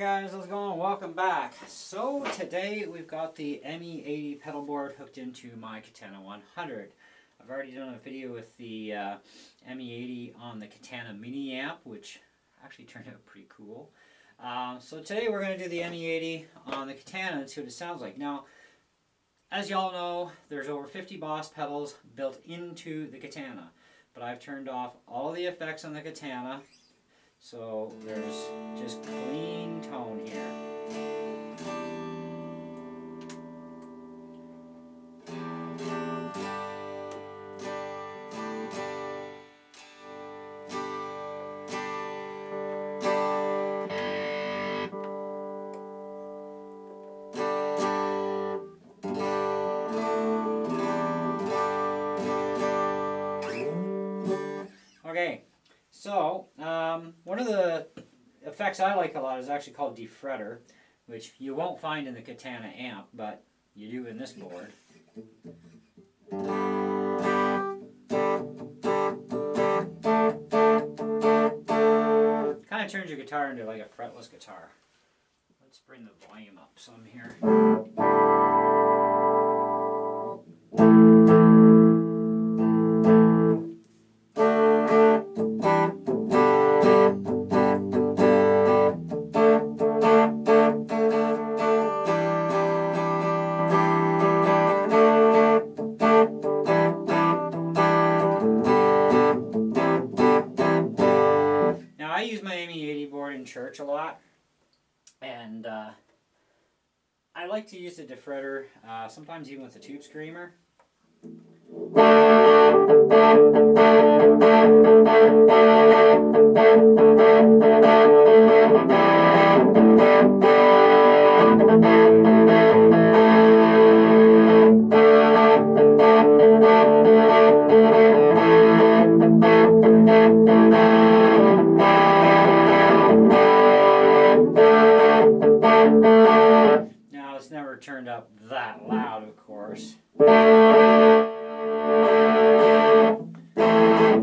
guys, how's it going? Welcome back. So today we've got the ME-80 pedal board hooked into my Katana 100. I've already done a video with the ME-80 on the Katana mini amp, which actually turned out pretty cool. So today we're going to do the ME-80 on the Katana and see what it sounds like. Now, as y'all know, there's over 50 Boss pedals built into the Katana, but I've turned off all the effects on the Katana. So there's just clean tone here. Okay, so one of the effects I like a lot is actually called defretter, which you won't find in the Katana amp, but you do in this board. Kind of turns your guitar into like a fretless guitar. Let's bring the volume up some here. I use my ME-80 board in church a lot, and I like to use the defretter, sometimes even with the tube screamer. Now it's never turned up that loud, of course,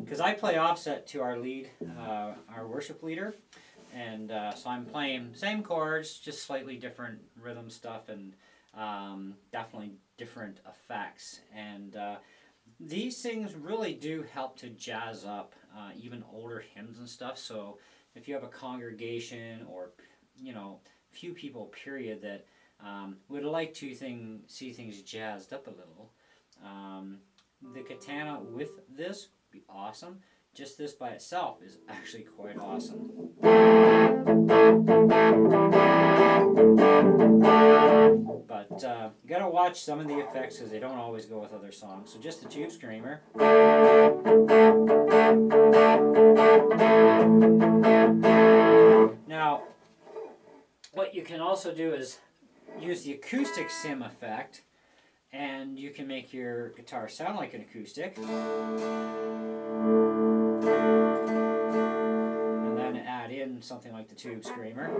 because I play offset to our lead, our worship leader, and so I'm playing same chords, just slightly different rhythm stuff, and definitely different effects. And these things really do help to jazz up even older hymns and stuff. So if you have a congregation or few people period that would like to see things jazzed up a little, the Katana with this would be awesome. Just this by itself is actually quite awesome. But you gotta watch some of the effects because they don't always go with other songs. So just the tube screamer. Now, what you can also do is use the acoustic sim effect, and you can make your guitar sound like an acoustic. And then add in something like the tube screamer.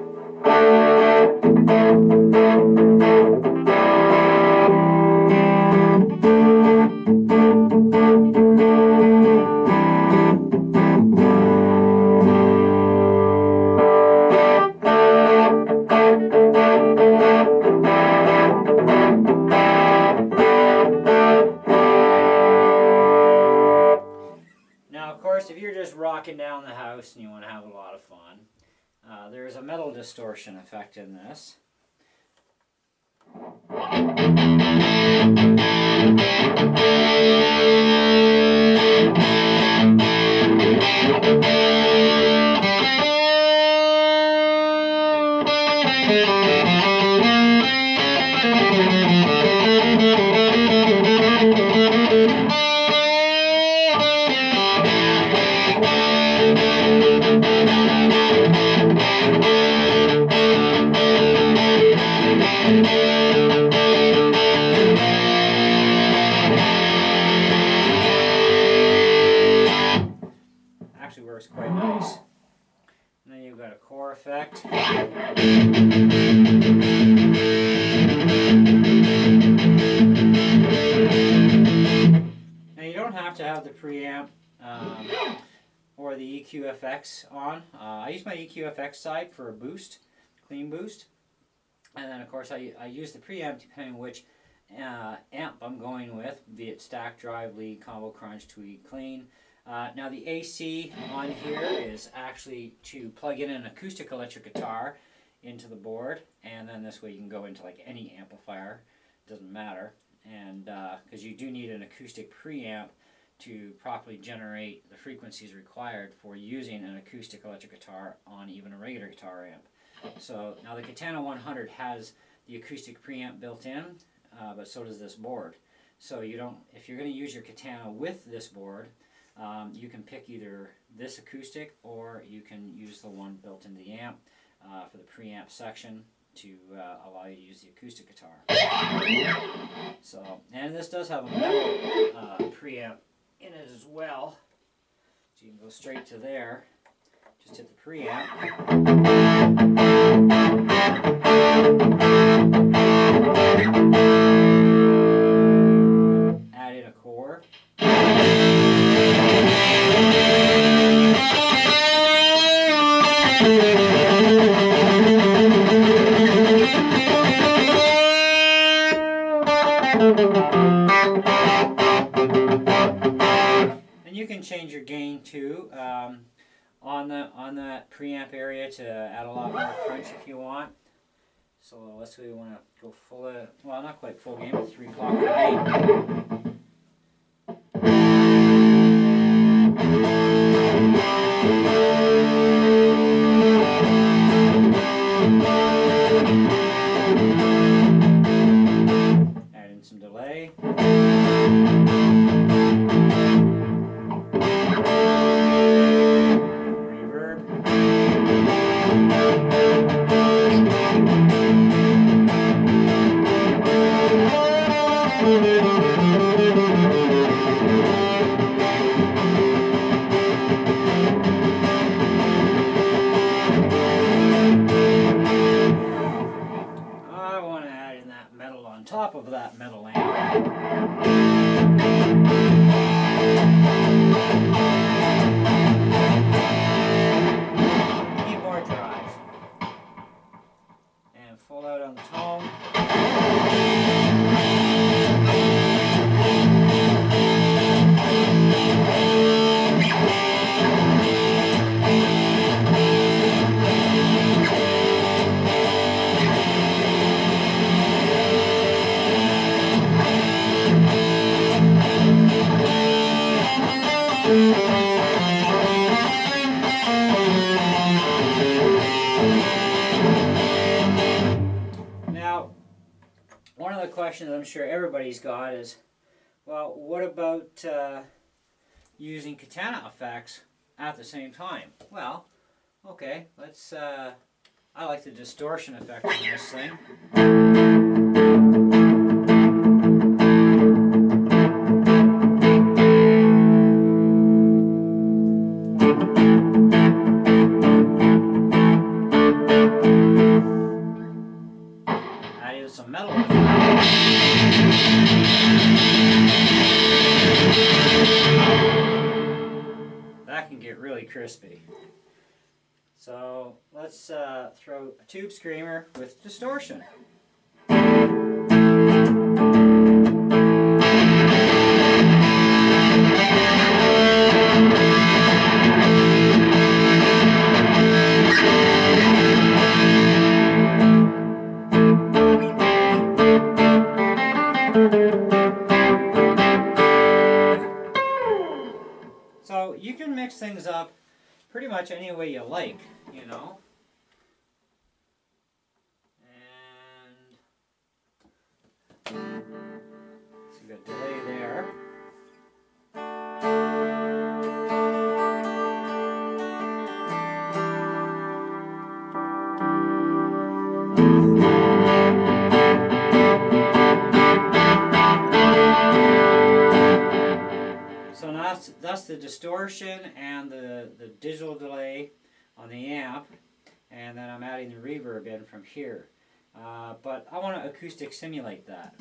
If you're just rocking down the house and you want to have a lot of fun, there's a metal distortion effect in this. Actually works quite nice. And then you've got a core effect. Now you don't have to have the preamp or the EQ FX on. I use my EQ FX side for a boost. Of clean boost. And then of course I use the preamp depending on which amp I'm going with, be it stack, drive, lead, combo, crunch, tweed, clean. Now the AC on here is actually to plug in an acoustic electric guitar into the board, and then this way you can go into like any amplifier, doesn't matter. And because you do need an acoustic preamp to properly generate the frequencies required for using an acoustic electric guitar on even a regular guitar amp. So now the Katana 100 has the acoustic preamp built in, but so does this board. So you don't, if you're going to use your Katana with this board, you can pick either this acoustic or you can use the one built into the amp for the preamp section to allow you to use the acoustic guitar. So, and this does have a metal preamp in it as well, so you can go straight to there. Just hit the preamp. Add in a core. And you can change your gain too on that preamp area to add a lot more crunch if you want. So let's say we want to go full, well, not quite full gain, but 3 o'clock gain. Add in some delay. Top of that metal amp. Need more drive. And full out on the tone. Now, one of the questions I'm sure everybody's got is, well, what about using Katana effects at the same time? Well, okay, let's, I like the distortion effect on this thing. Some metal. That can get really crispy. So let's throw a tube screamer with distortion. So you can mix things up pretty much any way you like, you know. And so you got delay there. So now that's the distortion and the digital delay on the amp, and then I'm adding the reverb in from here. But I want to acoustic simulate that.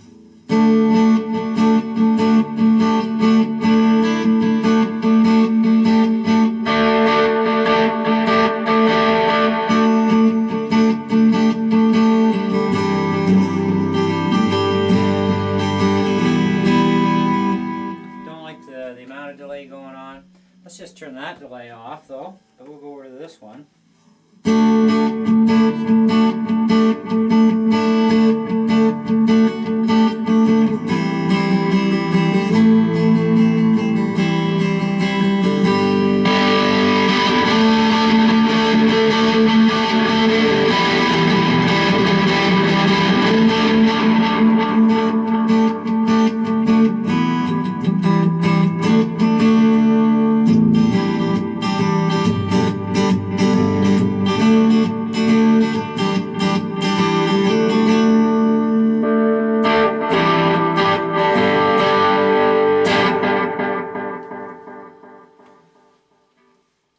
just turn that delay off though, but we'll go over to this one.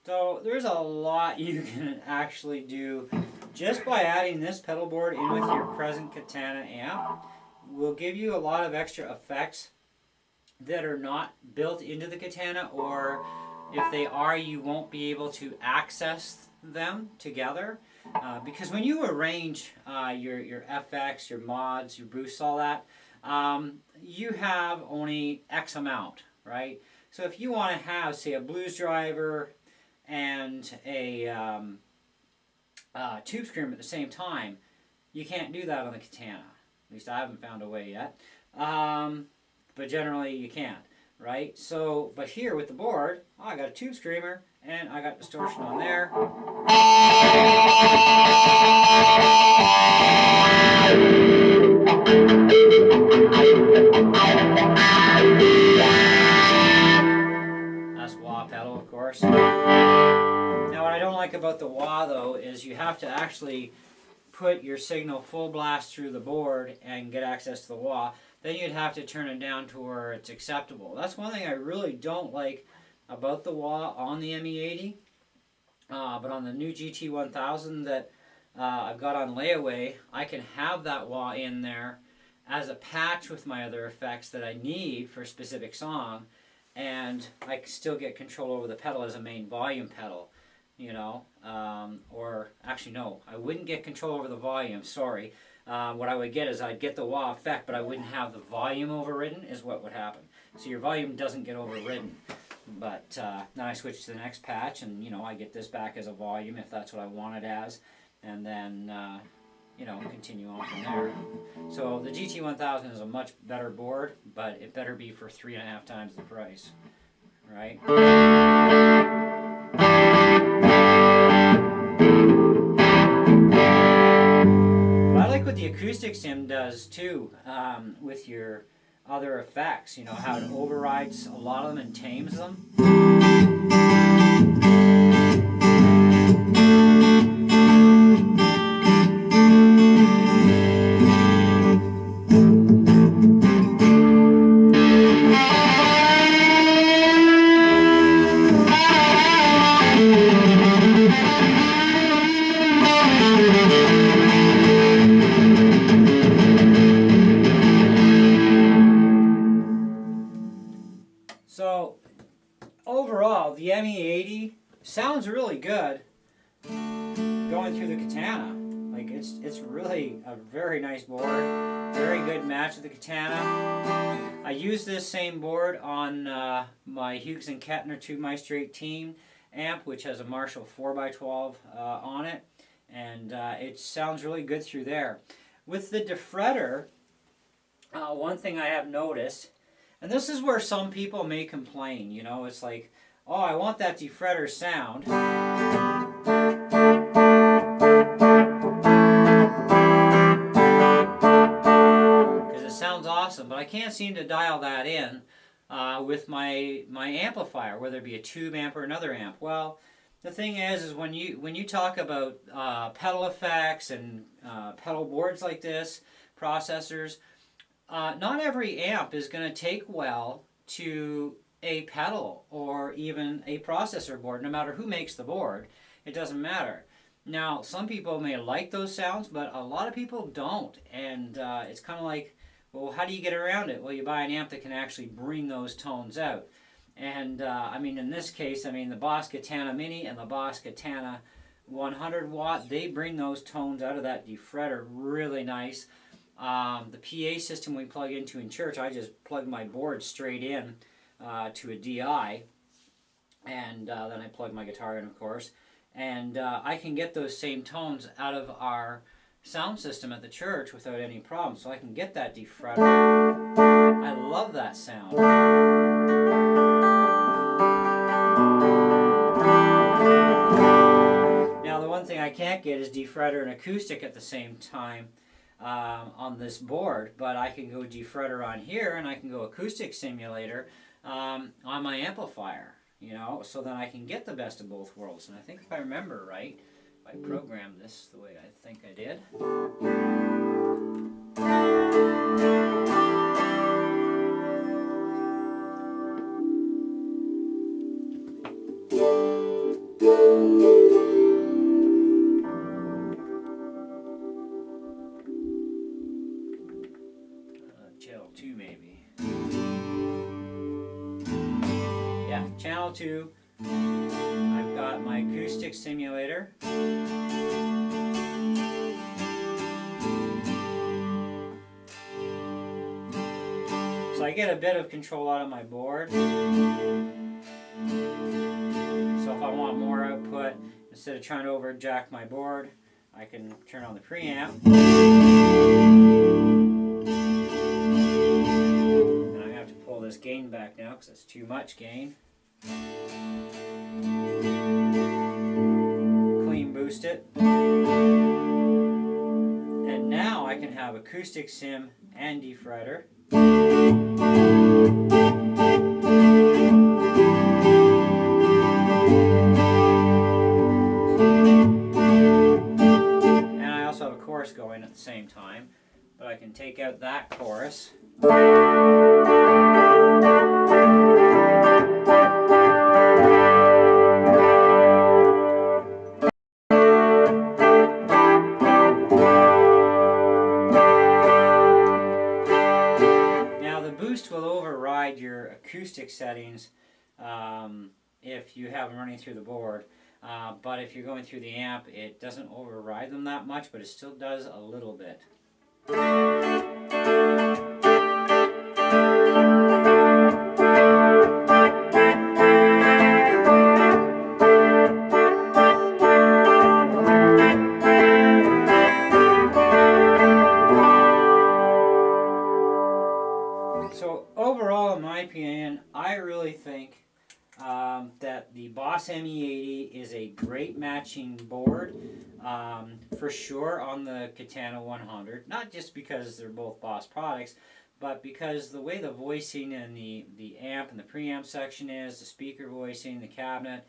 So there's a lot you can actually do just by adding this pedal board in with your present Katana amp. Will give you a lot of extra effects that are not built into the Katana, or if they are, you won't be able to access them together. Because when you arrange your FX, your mods, your boosts, all that, you have only X amount, right? So if you want to have, say, a blues driver and a tube screamer at the same time, you can't do that on the Katana. At least I haven't found a way yet. But generally you can't, right? So, but here with the board, I got a tube screamer and I got distortion on there. That's wah pedal, of course. Now what I don't like about the wah though is you have to actually put your signal full blast through the board and get access to the wah. Then you'd have to turn it down to where it's acceptable. That's one thing I really don't like about the wah on the ME-80. But on the new GT1000 that I've got on layaway, I can have that wah in there as a patch with my other effects that I need for a specific song, and I can still get control over the pedal as a main volume pedal, you know. Or actually no, I wouldn't get control over the volume, sorry. What I would get is I'd get the wah effect, but I wouldn't have the volume overridden is what would happen. So your volume doesn't get overridden. But then I switch to the next patch, and you know, I get this back as a volume if that's what I want it as, and then you know, continue on from there. So the GT1000 is a much better board, but it better be for 3.5 times the price, right? But I like what the acoustic sim does too, with your other effects, you know, how it overrides a lot of them and tames them. So overall, the ME-80 sounds really good going through the Katana. Like it's really a very nice board, very good match with the Katana. I use this same board on my Hughes and Kettner 2 amp, which has a Marshall 4x12 on it, and it sounds really good through there. With the defretter, one thing I have noticed, and this is where some people may complain, you know, it's like, oh, I want that defretter sound. Because it sounds awesome, but I can't seem to dial that in with my amplifier, whether it be a tube amp or another amp. Well, the thing is when you talk about pedal effects and pedal boards like this, processors, not every amp is going to take well to a pedal or even a processor board, no matter who makes the board. It doesn't matter. Now, some people may like those sounds, but a lot of people don't. And it's kind of like, well, how do you get around it? Well, you buy an amp that can actually bring those tones out. And I mean, in this case, I mean, the Boss Katana Mini and the Boss Katana 100 watt, they bring those tones out of that defretter really nice. The PA system we plug into in church, I just plug my board straight in to a DI, and then I plug my guitar in, of course, and I can get those same tones out of our sound system at the church without any problem. So I can get that D fret. I love that sound. Now the one thing I can't get is D fretter and acoustic at the same time on this board, but I can go D fretter on here and I can go acoustic simulator on my amplifier, you know, so then I can get the best of both worlds. And I think if I remember right, if I program this the way I think I did. Channel 2 maybe. Yeah, channel 2. I've got my acoustic simulator. So I get a bit of control out of my board. So if I want more output, instead of trying to overjack my board, I can turn on the preamp. And I have to pull this gain back now because it's too much gain. Clean boost it. And now I can have acoustic sim and D fretter. And I also have a chorus going at the same time, but I can take out that chorus. Will override your acoustic settings if you have them running through the board, but if you're going through the amp, it doesn't override them that much, but it still does a little bit. So overall, in my opinion, I really think that the Boss ME-80 is a great matching board, for sure, on the Katana 100. Not just because they're both Boss products, but because the way the voicing and the amp and the preamp section is, the speaker voicing, the cabinet,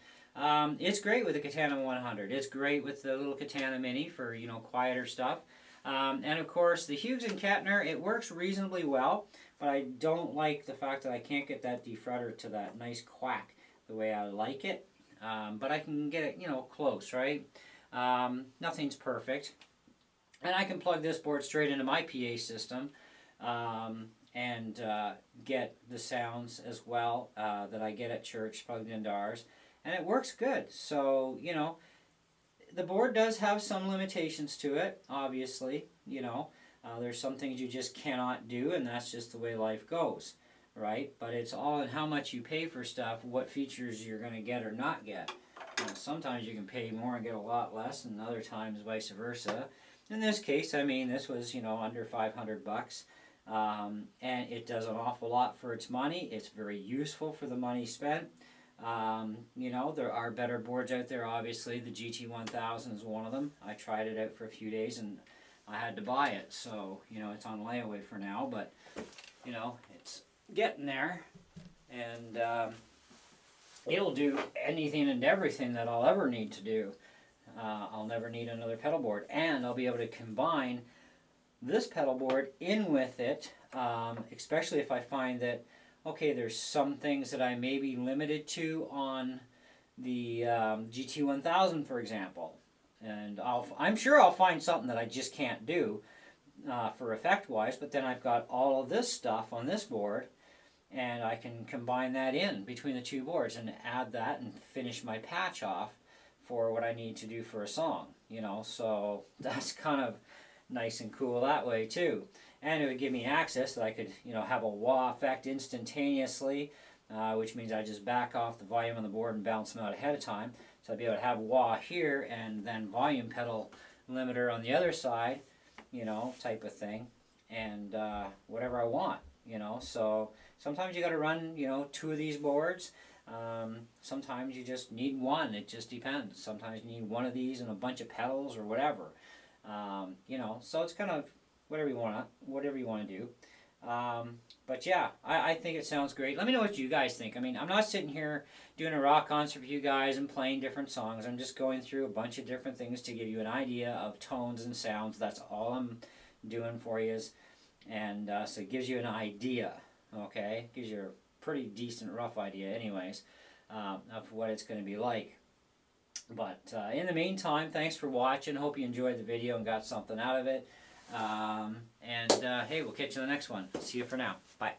it's great with the Katana 100. It's great with the little Katana Mini for, you know, quieter stuff. And of course, the Hughes and Kettner, it works reasonably well, but I don't like the fact that I can't get that defretter to that nice quack the way I like it. But I can get it, you know, close, right? Nothing's perfect. And I can plug this board straight into my PA system and get the sounds as well that I get at church plugged into ours. And it works good. So, you know, the board does have some limitations to it, obviously, you know. There's some things you just cannot do, and that's just the way life goes, right? But it's all in how much you pay for stuff, what features you're going to get or not get. You know, sometimes you can pay more and get a lot less, and other times vice versa. In this case, I mean, this was, you know, under $500, and it does an awful lot for its money. It's very useful for the money spent. You know, there are better boards out there, obviously. The GT1000 is one of them. I tried it out for a few days and I had to buy it, so, you know, it's on layaway for now, but, you know, it's getting there, and it'll do anything and everything that I'll ever need to do. I'll never need another pedal board, and I'll be able to combine this pedal board in with it, especially if I find that, okay, there's some things that I may be limited to on the GT1000, for example. And I'm sure I'll find something that I just can't do for effect-wise, but then I've got all of this stuff on this board, and I can combine that in between the two boards and add that and finish my patch off for what I need to do for a song, you know. So that's kind of nice and cool that way too. And it would give me access that I could, you know, have a wah effect instantaneously which means I just back off the volume on the board and bounce them out ahead of time. So I'd be able to have wah here and then volume pedal limiter on the other side, you know, type of thing, and whatever I want, you know. So sometimes you got to run, you know, 2 of these boards. Sometimes you just need 1. It just depends. Sometimes you need 1 of these and a bunch of pedals or whatever. You know, so it's kind of whatever you want to do. But yeah, I think it sounds great. Let me know what you guys think. I mean, I'm not sitting here doing a rock concert for you guys and playing different songs. I'm just going through a bunch of different things to give you an idea of tones and sounds. That's all I'm doing for you. And so it gives you an idea, okay? Gives you a pretty decent rough idea anyways, of what it's going to be like. But in the meantime, thanks for watching. Hope you enjoyed the video and got something out of it. Hey, we'll catch you in the next one. See you for now. Bye.